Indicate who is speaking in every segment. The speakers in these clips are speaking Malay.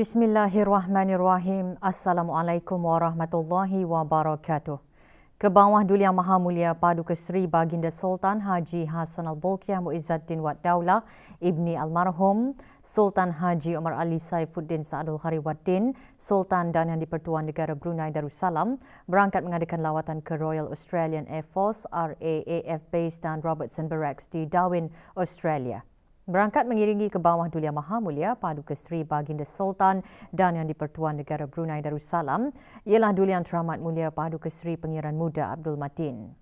Speaker 1: Bismillahirrahmanirrahim. Assalamualaikum warahmatullahi wabarakatuh. Kebawah Duli Yang Maha Mulia Paduka Seri Baginda Sultan Haji Hassan Al-Bolkiah Muizzaddin Wad Daulah Ibni Almarhum Sultan Haji Omar Ali Saifuddin Saadul Khariwaddin Sultan dan Yang di-Pertuan Negara Brunei Darussalam berangkat mengadakan lawatan ke Royal Australian Air Force RAAF Base dan Robertson Barracks di Darwin, Australia. Berangkat mengiringi Kebawah Duli Yang Maha Mulia Paduka Seri Baginda Sultan dan Yang di-Pertuan Negara Brunei Darussalam ialah Duli Yang Teramat Mulia Paduka Seri Pangeran Muda Abdul Matin.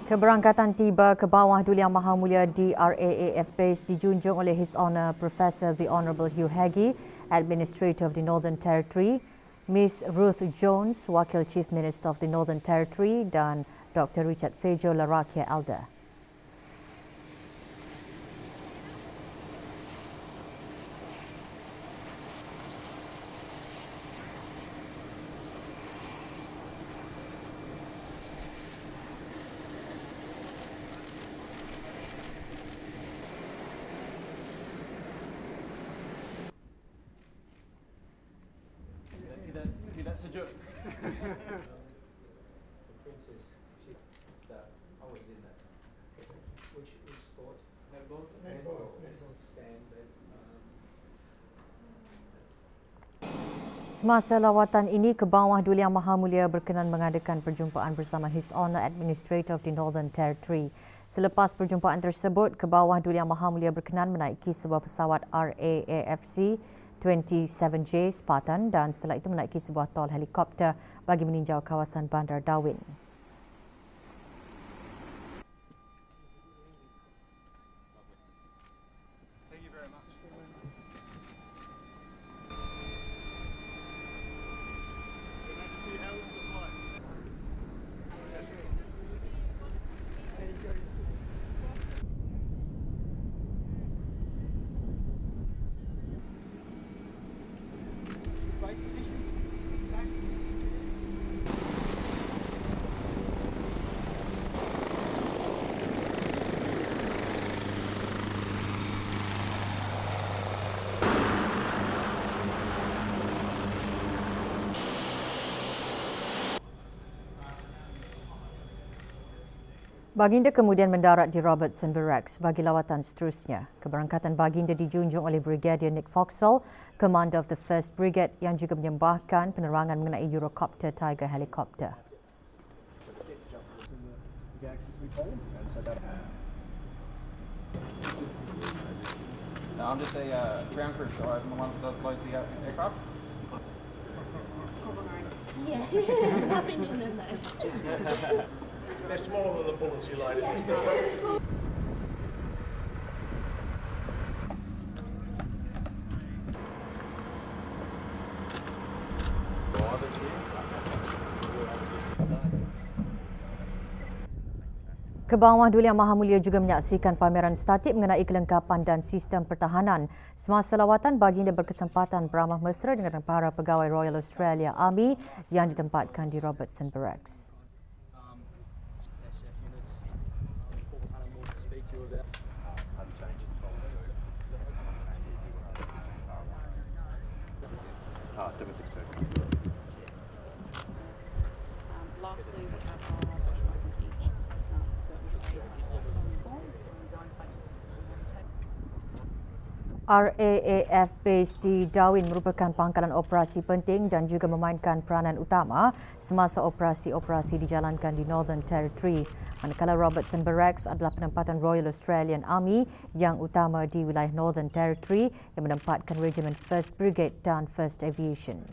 Speaker 1: Keberangkatan tiba ke bawah Duli Yang Maha Mulia di RAAF Base dijunjung oleh His Honour Professor The Honourable Hugh Heggie, Administrator of the Northern Territory, Miss Ruth Jones, Wakil Chief Minister of the Northern Territory dan Dr. Richard Fejo Larakia Elder.
Speaker 2: Tidak sejuk. The princess, I was in that. Which sport? Netball? Netball. Stand.
Speaker 1: Semasa lawatan ini, Kebawah Duli Yang Maha Mulia berkenan mengadakan perjumpaan bersama His Honour Administrator of the Northern Territory. Selepas perjumpaan tersebut, Kebawah Duli Yang Maha Mulia berkenan menaiki sebuah pesawat RAAFC 27J Spartan dan setelah itu menaiki sebuah tol helikopter bagi meninjau kawasan Bandar Darwin. Baginda kemudian mendarat di Robertson Barracks bagi lawatan seterusnya. Keberangkatan Baginda dijunjung oleh Brigadier Nick Foxall, Commander of the 1st Brigade yang juga menyembahkan penerangan mengenai Eurocopter Tiger helikopter.
Speaker 2: No, I'm just a ground crew, so I'm the one that loads the aircraft.
Speaker 3: Yeah, nothing in there.
Speaker 4: They're smaller than the bullets you like.
Speaker 1: Kebawah Duli Yang Maha Mulia juga menyaksikan pameran statik mengenai kelengkapan dan sistem pertahanan. Semasa lawatan, Baginda berkesempatan beramah mesra dengan para pegawai Royal Australia Army yang ditempatkan di Robertson Barracks.
Speaker 3: Lastly, we have our specialising each
Speaker 1: RAAF Base di Darwin merupakan pangkalan operasi penting dan juga memainkan peranan utama semasa operasi-operasi dijalankan di Northern Territory. Manakala Robertson Barracks adalah penempatan Royal Australian Army yang utama di wilayah Northern Territory yang menempatkan Regiment 1st Brigade dan 1st Aviation.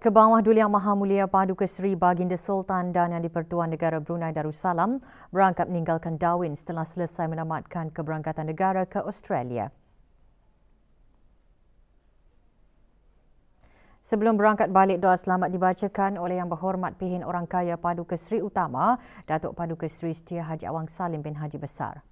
Speaker 1: Kebawah Duli Yang Maha Mulia Paduka Seri Baginda Sultan dan Yang di-Pertuan Negara Brunei Darussalam berangkat meninggalkan Darwin setelah selesai menamatkan keberangkatan negara ke Australia. Sebelum berangkat balik, doa selamat dibacakan oleh Yang Berhormat Pihin Orang Kaya Paduka Seri Utama, Datuk Paduka Seri Setia Haji Awang Salim bin Haji Besar.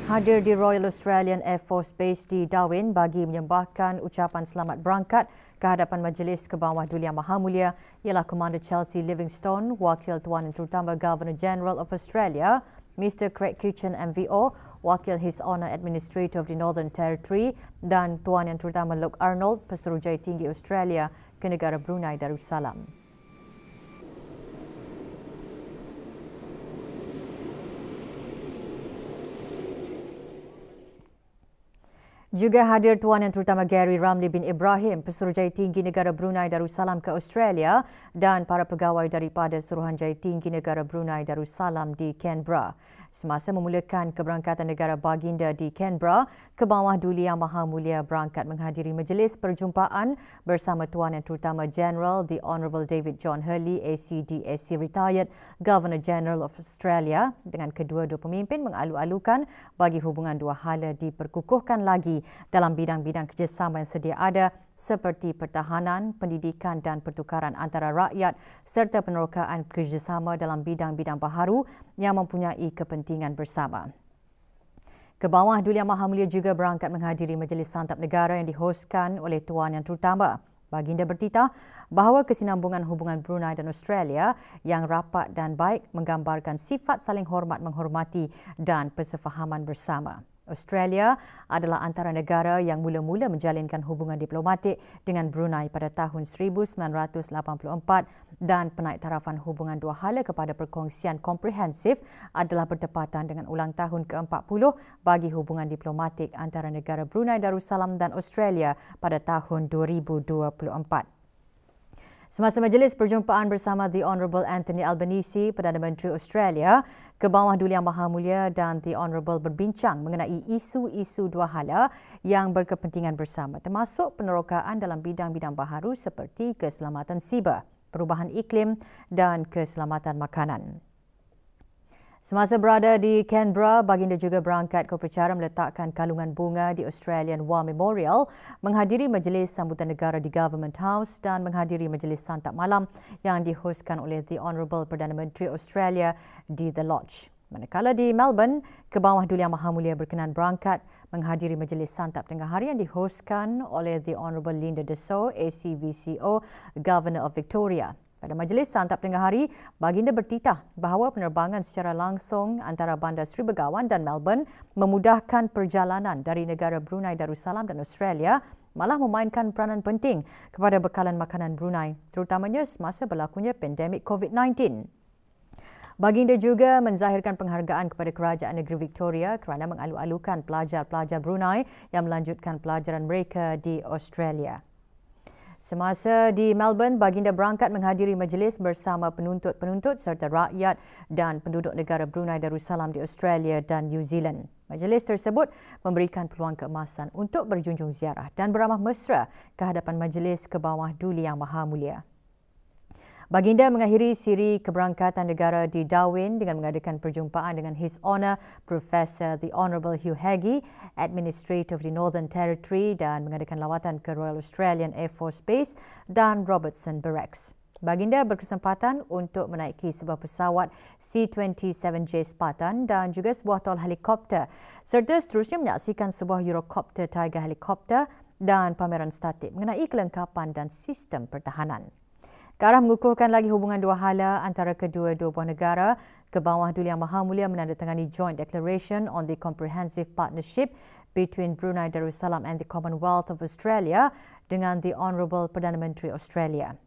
Speaker 1: Hadir di Royal Australian Air Force Base di Darwin bagi menyembahkan ucapan selamat berangkat ke hadapan Majlis Kebawah Duli Yang Maha Mulia ialah Komander Chelsea Livingstone, Wakil Tuan Terutama Governor General of Australia, Mr. Craig Kitchen MVO, Wakil His Honour Administrator of the Northern Territory dan Tuan Yang Terutama Luke Arnold, Pesuruhjaya Tinggi Australia ke negara Brunei Darussalam. Juga hadir Tuan Yang Terutama Gary Ramli bin Ibrahim, Pesuruhjaya Tinggi Negara Brunei Darussalam ke Australia dan para pegawai daripada Suruhanjaya Tinggi Negara Brunei Darussalam di Canberra. Semasa memulakan keberangkatan negara baginda di Canberra, Kebawah Duli Yang Maha Mulia berangkat menghadiri majlis perjumpaan bersama Tuan Yang Terutama General The Honourable David John Hurley, ACDSC Retired, Governor General of Australia dengan kedua-dua pemimpin mengalu-alukan bagi hubungan dua hala diperkukuhkan lagi dalam bidang-bidang kerjasama yang sedia ada seperti pertahanan, pendidikan dan pertukaran antara rakyat serta penerokaan kerjasama dalam bidang-bidang baharu yang mempunyai kepentingan bersama. Kebawah Duli Yang Maha Mulia juga berangkat menghadiri majlis santap negara yang dihoskan oleh Tuan Yang Terutama. Baginda bertitah bahawa kesinambungan hubungan Brunei dan Australia yang rapat dan baik menggambarkan sifat saling hormat menghormati dan persefahaman bersama. Australia adalah antara negara yang mula-mula menjalinkan hubungan diplomatik dengan Brunei pada tahun 1984 dan penaiktarafan hubungan dua hala kepada perkongsian komprehensif adalah bertepatan dengan ulang tahun ke-40 bagi hubungan diplomatik antara negara Brunei Darussalam dan Australia pada tahun 2024. Semasa majlis perjumpaan bersama The Honourable Anthony Albanese, Perdana Menteri Australia, Kebawah Duli Yang Maha Mulia dan The Honourable berbincang mengenai isu-isu dua hala yang berkepentingan bersama termasuk penerokaan dalam bidang-bidang baharu seperti keselamatan siber, perubahan iklim dan keselamatan makanan. Semasa berada di Canberra, baginda juga berangkat ke upacara meletakkan kalungan bunga di Australian War Memorial, menghadiri majlis sambutan negara di Government House dan menghadiri majlis santap malam yang dihoskan oleh The Honourable Perdana Menteri Australia di The Lodge. Manakala di Melbourne, Kebawah Duli Yang Maha Mulia berkenan berangkat menghadiri majlis santap tengah hari yang dihoskan oleh The Honourable Linda Dessau, ACVCO, Governor of Victoria. Pada majlis santap tengah hari, baginda bertitah bahawa penerbangan secara langsung antara Bandar Seri Begawan dan Melbourne memudahkan perjalanan dari negara Brunei Darussalam dan Australia malah memainkan peranan penting kepada bekalan makanan Brunei, terutamanya semasa berlakunya pandemik COVID-19. Baginda juga menzahirkan penghargaan kepada Kerajaan Negeri Victoria kerana mengalu-alukan pelajar-pelajar Brunei yang melanjutkan pelajaran mereka di Australia. Semasa di Melbourne, baginda berangkat menghadiri majlis bersama penuntut-penuntut serta rakyat dan penduduk negara Brunei Darussalam di Australia dan New Zealand. Majlis tersebut memberikan peluang keemasan untuk berjunjung ziarah dan beramah mesra ke hadapan Majlis Kebawah Duli Yang Maha Mulia. Baginda mengakhiri siri keberangkatan negara di Darwin dengan mengadakan perjumpaan dengan His Honour Professor The Honourable Hugh Haggie, Administrator of the Northern Territory dan mengadakan lawatan ke Royal Australian Air Force Base dan Robertson Barracks. Baginda berkesempatan untuk menaiki sebuah pesawat C-27J Spartan dan juga sebuah tol helikopter serta seterusnya menyaksikan sebuah Eurocopter Tiger helikopter dan pameran statik mengenai kelengkapan dan sistem pertahanan. Ke arah mengukuhkan lagi hubungan dua hala antara kedua-dua buah negara, Kebawah Duli Yang Maha Mulia menandatangani Joint Declaration on the Comprehensive Partnership between Brunei Darussalam and the Commonwealth of Australia dengan The Honourable Perdana Menteri Australia.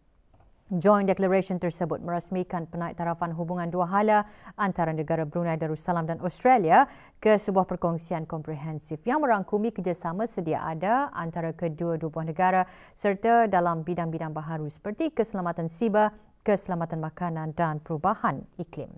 Speaker 1: Joint Declaration tersebut merasmikan penaiktarafan hubungan dua hala antara negara Brunei Darussalam dan Australia ke sebuah perkongsian komprehensif yang merangkumi kerjasama sedia ada antara kedua-dua buah negara serta dalam bidang-bidang baharu seperti keselamatan siber, keselamatan makanan dan perubahan iklim.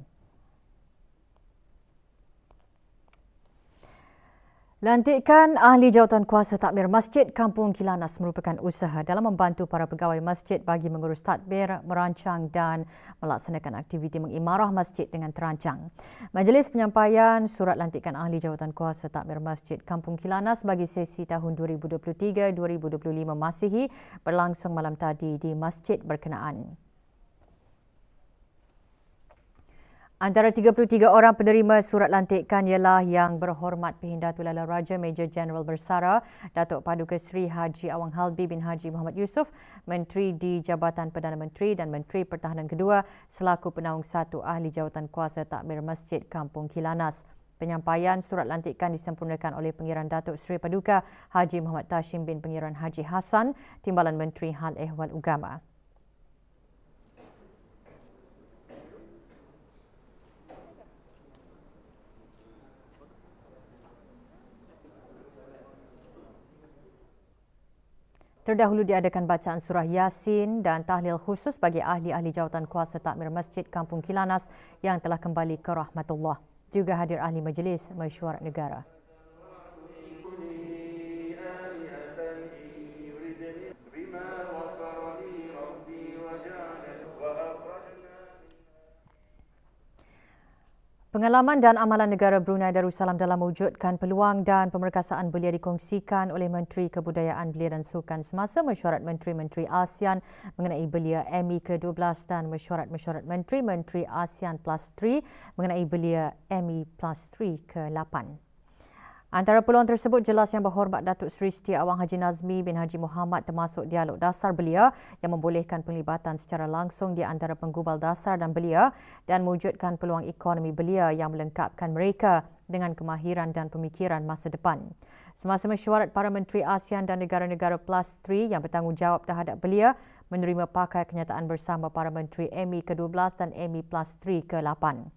Speaker 1: Lantikan ahli jawatan kuasa takmir Masjid Kampung Kilanas merupakan usaha dalam membantu para pegawai masjid bagi mengurus tadbir, merancang dan melaksanakan aktiviti mengimarah masjid dengan terancang. Majlis penyampaian surat lantikan ahli jawatan kuasa takmir Masjid Kampung Kilanas bagi sesi tahun 2023-2025 Masihi berlangsung malam tadi di masjid berkenaan. Antara 33 orang penerima surat lantikan ialah Yang Berhormat Pehindatul Lala Raja Major Jeneral Bersara Datuk Paduka Seri Haji Awang Halbi bin Haji Muhammad Yusof, Menteri di Jabatan Perdana Menteri dan Menteri Pertahanan Kedua selaku penaung satu ahli jawatan kuasa takmir Masjid Kampung Kilanas. Penyampaian surat lantikan disempurnakan oleh Pengiran Datuk Seri Paduka Haji Muhammad Tashim bin Pengiran Haji Hassan, Timbalan Menteri Hal Ehwal Ugama. Terdahulu diadakan bacaan surah Yasin dan tahlil khusus bagi ahli-ahli jawatan kuasa takmir Masjid Kampung Kilanas yang telah kembali ke rahmatullah. Juga hadir ahli majlis mesyuarat negara. Pengalaman dan amalan negara Brunei Darussalam dalam mewujudkan peluang dan pemerkasaan belia dikongsikan oleh Menteri Kebudayaan Belia dan Sukan semasa mesyuarat Menteri-Menteri ASEAN mengenai belia ME ke-12 dan mesyuarat Menteri-Menteri ASEAN Plus 3 mengenai belia ME Plus 3 ke-8. Antara peluang tersebut jelas Yang Berhormat Datuk Seri Setia Awang Haji Nazmi bin Haji Muhammad termasuk dialog dasar belia yang membolehkan penglibatan secara langsung di antara penggubal dasar dan belia dan mewujudkan peluang ekonomi belia yang melengkapkan mereka dengan kemahiran dan pemikiran masa depan. Semasa mesyuarat, para Menteri ASEAN dan negara-negara Plus 3 yang bertanggungjawab terhadap belia menerima pakai kenyataan bersama para Menteri ME ke-12 dan ME Plus 3 ke-8.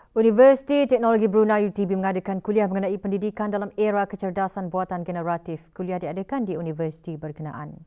Speaker 1: Universiti Teknologi Brunei UTB mengadakan kuliah mengenai pendidikan dalam era kecerdasan buatan generatif. Kuliah diadakan di universiti berkenaan.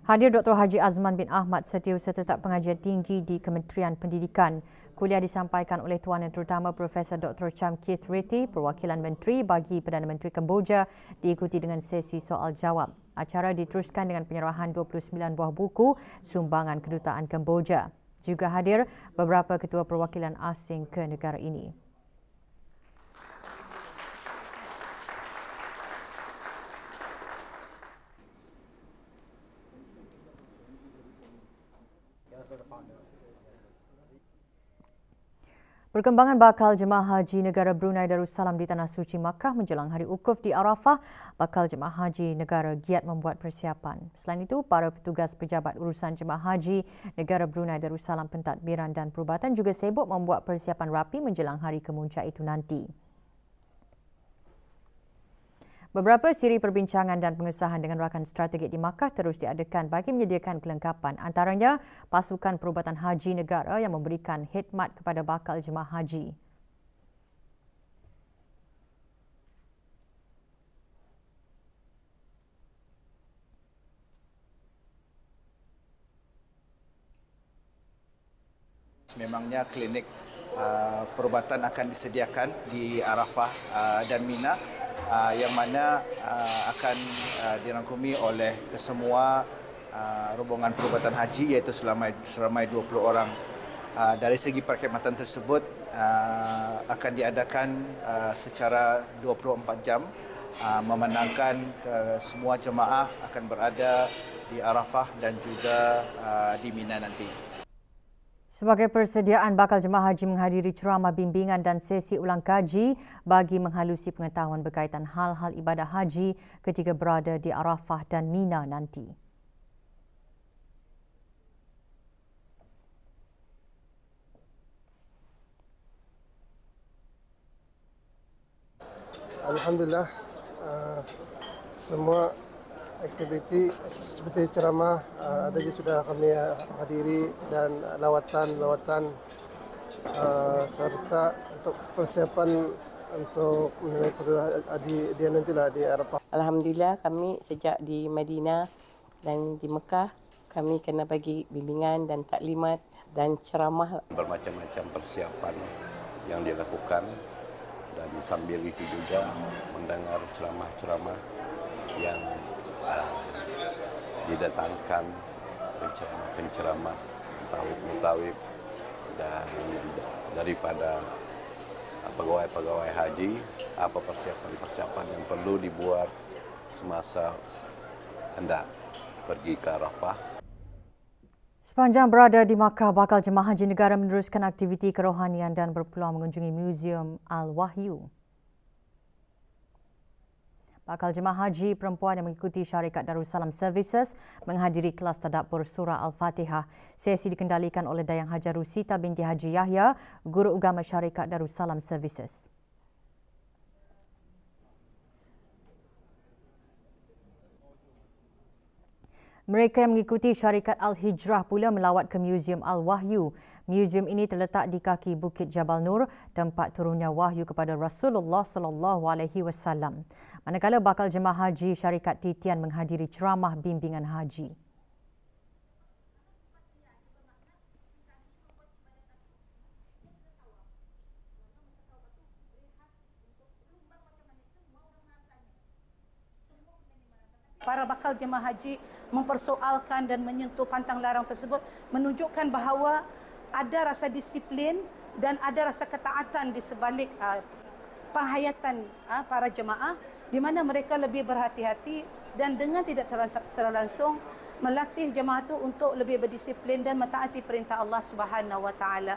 Speaker 1: Hadir Dr. Haji Azman bin Ahmad, Setiausaha Tetap Pengajian Tinggi di Kementerian Pendidikan. Kuliah disampaikan oleh Tuan Yang Terutama Profesor Dr. Cham Keith Reti, Perwakilan Menteri bagi Perdana Menteri Kemboja, diikuti dengan sesi soal jawab. Acara diteruskan dengan penyerahan 29 buah buku sumbangan Kedutaan Kemboja. Juga hadir beberapa ketua perwakilan asing ke negara ini. Perkembangan bakal jemaah haji negara Brunei Darussalam di Tanah Suci Makkah menjelang Hari Wukuf di Arafah, bakal jemaah haji negara giat membuat persiapan. Selain itu, para petugas pejabat urusan jemaah haji negara Brunei Darussalam pentadbiran dan perubatan juga sibuk membuat persiapan rapi menjelang hari kemuncak itu nanti. Beberapa siri perbincangan dan pengesahan dengan rakan strategik di Makkah terus diadakan bagi menyediakan kelengkapan, antaranya pasukan perubatan haji negara yang memberikan khidmat kepada bakal jemaah haji.
Speaker 5: Memangnya klinik perubatan akan disediakan di Arafah dan Mina, yang mana akan dirangkumi oleh kesemua rombongan perubatan haji, iaitu seramai 20 orang. Dari segi perkhidmatan tersebut akan diadakan secara 24 jam, memandangkan semua jemaah akan berada di Arafah dan juga di Mina nanti.
Speaker 1: Sebagai persediaan, bakal jemaah haji menghadiri ceramah bimbingan dan sesi ulang kaji bagi menghalusi pengetahuan berkaitan hal-hal ibadah haji ketika berada di Arafah dan Mina nanti.
Speaker 6: Alhamdulillah, semua aktiviti seperti ceramah tadi sudah kami hadiri dan lawatan serta untuk persiapan untuk dia nantilah di Arafah.
Speaker 7: Alhamdulillah, kami sejak di Madinah dan di Mekah kami kena bagi bimbingan dan taklimat dan ceramah.
Speaker 8: Bermacam-macam persiapan yang dilakukan dan sambil itu juga mendengar ceramah-ceramah yang didatangkan penceramah tawib-mutawib dan daripada pegawai-pegawai haji, apa persiapan-persiapan yang perlu dibuat semasa hendak pergi ke Arafah.
Speaker 1: Sepanjang berada di Makkah, bakal jemaah haji negara meneruskan aktiviti kerohanian dan berpeluang mengunjungi Museum Al-Wahyu. Bakal jemaah haji perempuan yang mengikuti syarikat Darussalam Services menghadiri kelas tadabbur surah Al-Fatihah. Sesi dikendalikan oleh Dayang Haja Rusita binti Haji Yahya, guru agama syarikat Darussalam Services. Mereka yang mengikuti syarikat Al-Hijrah pula melawat ke Museum Al-Wahyu. Museum ini terletak di kaki Bukit Jabal Nur, tempat turunnya wahyu kepada Rasulullah SAW. Manakala bakal jemaah haji syarikat Titian menghadiri ceramah bimbingan haji.
Speaker 9: Para bakal jemaah haji mempersoalkan dan menyentuh pantang larang tersebut menunjukkan bahawa ada rasa disiplin dan ada rasa ketaatan di sebalik penghayatan para jemaah, di mana mereka lebih berhati-hati dan dengan tidak secara langsung melatih jemaah itu untuk lebih berdisiplin dan mentaati perintah Allah Subhanahu Wa Taala.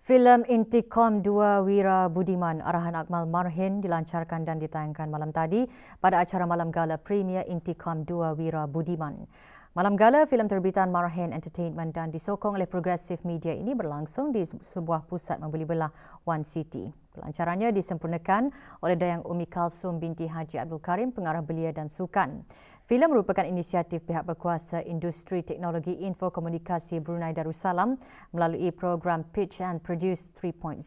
Speaker 1: Filem Intiqam 2 Wira Budiman arahan Akmal Marhin dilancarkan dan ditayangkan malam tadi pada acara Malam Gala Premier Intiqam 2 Wira Budiman. Malam Gala filem terbitan Marhin Entertainment dan disokong oleh Progressive Media ini berlangsung di sebuah pusat membeli belah One City. Pelancarannya disempurnakan oleh Dayang Umi Kalsum binti Haji Abdul Karim, pengarah belia dan sukan. Filem merupakan inisiatif pihak berkuasa industri teknologi info komunikasi Brunei Darussalam melalui program Pitch and Produce 3.0.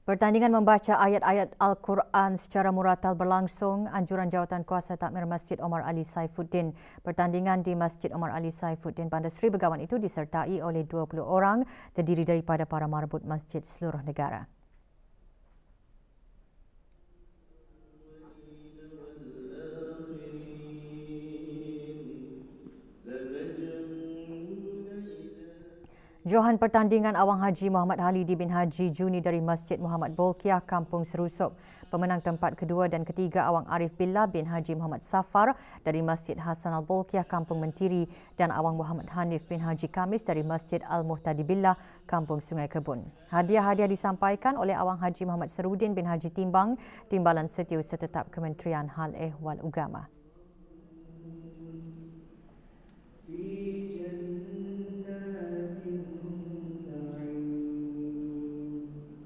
Speaker 1: Pertandingan membaca ayat-ayat Al-Quran secara muratal berlangsung anjuran Jawatan Kuasa Takmir Masjid Omar Ali Saifuddin. Pertandingan di Masjid Omar Ali Saifuddin Bandar Seri Begawan itu disertai oleh 20 orang terdiri daripada para marbut masjid seluruh negara. Johan pertandingan awang Haji Muhammad Halidi bin Haji Juni dari Masjid Muhammad Bolkiah, Kampung Serusup. Pemenang tempat kedua dan ketiga awang Arif Billah bin Haji Muhammad Safar dari Masjid Hasan Al-Bolkiah, Kampung Mentiri dan awang Muhammad Hanif bin Haji Kamis dari Masjid Al-Muhtadi Billah, Kampung Sungai Kebun. Hadiah-hadiah disampaikan oleh awang Haji Muhammad Serudin bin Haji Timbang, Timbalan Setiausaha Tetap Kementerian Hal Ehwal Agama.